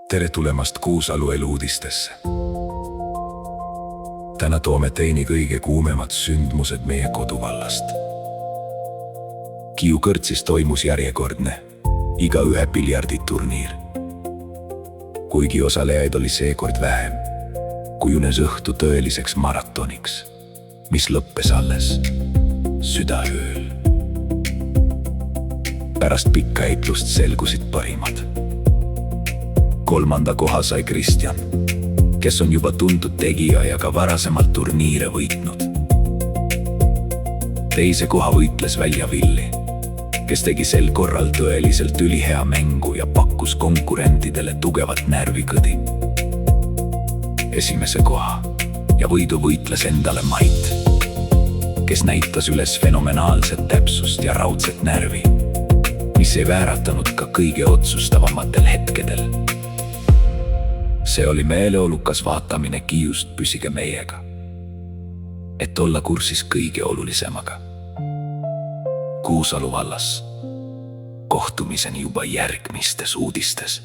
Tere tulemast Kuusalu eluudistesse. Täna toome teini kõige kuumemad sündmused meie koduvallast. Kiu kõrtsis toimus järjekordne igaühe piljarditurniir. Kuigi osalejaid oli seekord vähem, kujunes õhtu tõeliseks maratoniks, mis lõppes alles südaööl. Pärast pikka heitlust selgusid parimad. Kolmanda koha sai Kristjan, kes on juba tuntud tegija ja ka varasemalt turniire võitnud. Teise koha võitles välja Villi, kes tegi sel korral tõeliselt ülihea mängu ja pakkus konkurentidele tugevat närvikõdi. Esimese koha ja võidu võitles endale Mait, kes näitas üles fenomenaalset täpsust ja raudset närvi, mis ei vääratanud ka kõige otsustavamatel hetkedel. See oli meeleolukas vaatamine Kiiust. Püsige meiega, et olla kursis kõige olulisemaga. Kuusalu vallas. Kohtumiseni juba järgmistes uudistes.